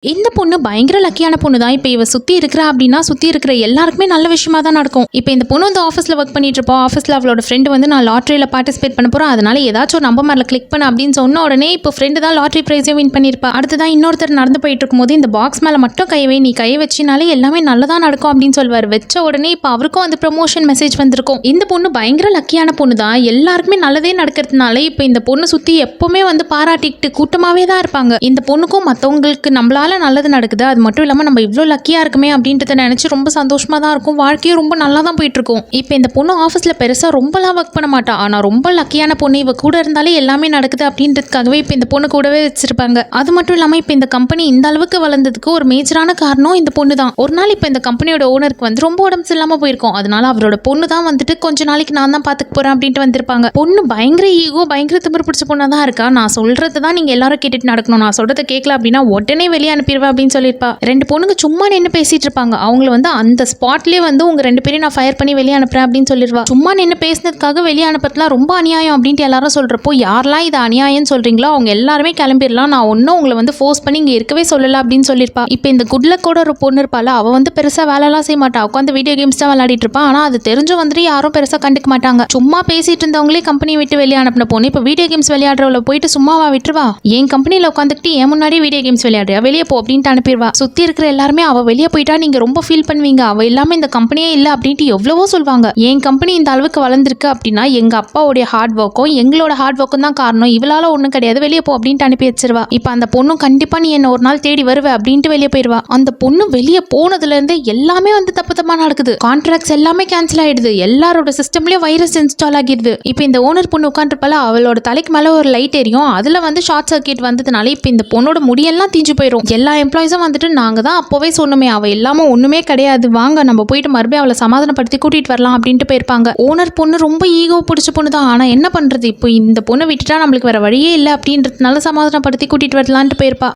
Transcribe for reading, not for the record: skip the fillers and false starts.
இந்த பொண்ணு பயங்கர லக்கியான பொண்ணு தான். இப்போ இவ சுற்றி இருக்கிறா அப்படின்னா சுற்றி இருக்கிற எல்லாருக்குமே நல்ல விஷயமா தான் நடக்கும். இப்போ இந்த பொண்ணு வந்து ஆஃபீஸில் ஒர்க் பண்ணிட்டு இருப்போம். ஆஃபீஸில் அவளோட ஃப்ரெண்டு வந்து நான் லாட்ரியில் பார்ட்டிசிபேட் பண்ண போகிறேன், அதனால ஏதாச்சும் ஒரு நம்பர் மேலே கிளிக் பண்ண அப்படின்னு சொன்ன உடனே இப்போ ஃப்ரெண்டு தான் லாட்ரி ப்ரைஸே வின் பண்ணியிருப்பா. அடுத்ததான் இன்னொருத்தர் நடந்து போயிட்டு இருக்கும்போது இந்த பாக்ஸ் மேலே மட்டும் கையவே, நீ கையை வச்சினாலே எல்லாமே நல்லதாக நடக்கும் அப்படின்னு சொல்லுவார். வச்ச உடனே இப்போ அவருக்கும் வந்து ப்ரமோஷன் மெசேஜ் வந்திருக்கும். இந்த பொண்ணு பயங்கர லக்கியான பொண்ணு தான். எல்லாருக்குமே நல்லதே நடக்கிறதுனால இப்போ இந்த பொண்ணு சுற்றி எப்பவுமே வந்து பாராட்டிக்கிட்டு கூட்டமாகவே தான் இருப்பாங்க. இந்த பொண்ணுக்கும் மற்றவங்களுக்கு நம்மளால நல்லது நடக்குது, அது மட்டும் இல்லாமல் நம்ம இவ்வளோ லக்கியாக இருக்குமே அப்படின்றத நினச்சி ரொம்ப சந்தோஷமாக தான் இருக்கும். வாழ்க்கையும் ரொம்ப நல்லா தான் போயிட்டு இருக்கும். இப்போ இந்த பொண்ணு ஆஃபீஸில் பெருசாக ரொம்பலாம் ஒர்க் பண்ண மாட்டா, ஆனால் ரொம்ப லக்கியான பொண்ணு. இவ கூட இருந்தாலே எல்லாமே நடக்குது அப்படின்றதுக்காகவே இப்போ இந்த பொண்ணு கூடவே வச்சிருப்பாங்க. அது மட்டும் இல்லாமல் இப்போ இந்த கம்பெனி இந்த அளவுக்கு வளர்ந்ததுக்கு ஒரு மேஜரான காரணம் இந்த பொண்ணு தான். ஒரு நாள் இப்போ இந்த கம்பெனியோட ஓனருக்கு வந்து ரொம்ப உடம்பு சரியில்லாமல் போயிருக்கும். அதனால அவரோட பொண்ணு தான் வந்துட்டு கொஞ்ச நாளைக்கு நான் தான் பார்த்துக்க போறேன் அப்படின்ட்டு வந்திருப்பாங்க. பொண்ணு பயங்கர ஈகோ, பயங்கர திமிரு பிடிச்ச பொண்ணா தான் இருக்கா. நான் சொல்றது தான் நீங்க எல்லாரும் கேட்டுட்டு நடக்கணும், நான் சொல்றதை கேட்கல அப்படின்னா உடனே வெளியே அனுப்பிடுவேன் அப்படின்னு சொல்லியிருப்பா. ரெண்டு பொண்ணுங்க சும்மா நின்று பேசிட்டு இருப்பாங்க. அவங்கள வந்து அந்த ஸ்பாட்லேயே வந்து உங்க ரெண்டு பேரையும் நான் ஃபயர் பண்ணி வெளியே அனுப்புறேன் அப்படின்னு சொல்லிடுவா. சும்மா நின்று பேசினதுக்காக வெளியே அனுப்புறதுலாம் ரொம்ப அநியாயம் அப்படின்ட்டு எல்லாரும் சொல்றப்போ, யாரெல்லாம் இது அநியாயம்னு சொல்றீங்களோ அவங்க எல்லாருமே கிளம்பிடலாம், நான் ஒன்னும் உங்களை வந்து ஃபோர்ஸ் பண்ணி இங்கே இருக்கவே சொல்லல அப்படின்னு சொல்லியிருப்பா. இப்போ இந்த குட்லக்கோட ஒரு பொண்ணு இருப்பாள், அவள் வந்து பெருசாக வேலைலாம் செய்ய மாட்டா, உட்காந்து வீடியோ கேம்ஸ் தான் விளையாடிட்டு இருப்பா. ஆனால் அது தெரிஞ்சும் வந்துட்டு யாரும் பெருசாக கண்டுக்க மாட்டாங்க. சும்மா பேசிட்டு இருந்தவங்களே கம்பெனி விட்டு வெளியே அனுப்பின பொண்ணு இப்போ வீடியோ கேம்ஸ் விளையாடுறவளை போயிட்டு சும்மாவா விட்டுருவா? என் கம்பெனியில் உட்காந்துக்கிட்டு என் முன்னாடி வீடியோ கேம்ஸ் விளையாடுறியா, வெளியே போ அப்படின்ட்டு அனுப்பிடுவா. சுற்றி இருக்கிற எல்லாருமே அவள் வெளியே போயிட்டா நீங்கள் ரொம்ப ஃபீல் பண்ணுவீங்க, அவள் இல்லாமல் இந்த கம்பெனியே இல்லை அப்படின்ட்டு எவ்வளவோ சொல்லுவாங்க. என் கம்பெனி இந்த அளவுக்கு வளர்ந்துருக்கு அப்படின்னா எங்கள் அப்பாவுடைய ஹார்ட் ஒர்க்கும் எங்களோட ஹார்ட் ஒர்க்கும் தான் காரணம், இவளால் ஒன்றும் கிடையாது, வெளியே போ அப்படின்ட்டு அனுப்பி வச்சிருவா. இப்போ அந்த பொண்ணும் கண்டிப்பாக நீ என்ன ஒரு நாள் தேடி வருவ அப்படின்ட்டு வெளியே போயிடுவா. அந்த பொண்ணு வெளியே போனதுலேருந்து எல்லாமே வந்து தப்பு தப்பாக நடக்குது. கான்ட்ராக்ட்ஸ் எல்லாமே கேன்சல் ஆகிடுது, எல்லாரோட சிஸ்டம்லேயும் வைரஸ் இன்ஸ்டால் ஆகிடுது. இப்போ இந்த ஓனர் பொண்ணு உட்காந்துருப்பால, அவளோட தலைக்கு மேலே ஒரு லைட் எரியும், அதில் வந்து ஷார்ட் சர்க்கியூட் வந்ததுனால இப்போ இந்த பொண்ணோட முடியெல்லாம் தீஞ்சு போயிடும். எல்லா எம்ப்ளாயிஸும் வந்துட்டு நாங்கள் தான் அப்போவே சொன்னோமே அவள் இல்லாமல் ஒன்றுமே கிடையாது, வாங்க நம்ம போயிட்டு மறுபடியும் அவளை சமாதானப்படுத்தி கூட்டிகிட்டு வரலாம் அப்படின்ட்டு போயிருப்பாங்க. ஓனர் பொண்ணு ரொம்ப ஈகோ பிடிச்ச பொண்ணு தான். ஆனால் என்ன பண்ணுறது, இப்போ இந்த பொண்ணை விட்டுட்டா நம்மளுக்கு வேற வழியே இல்லை அப்படின்றதுனால சமாதானப்படுத்தி கூட்டிகிட்டு வரலான்ட்டு போயிருப்பா.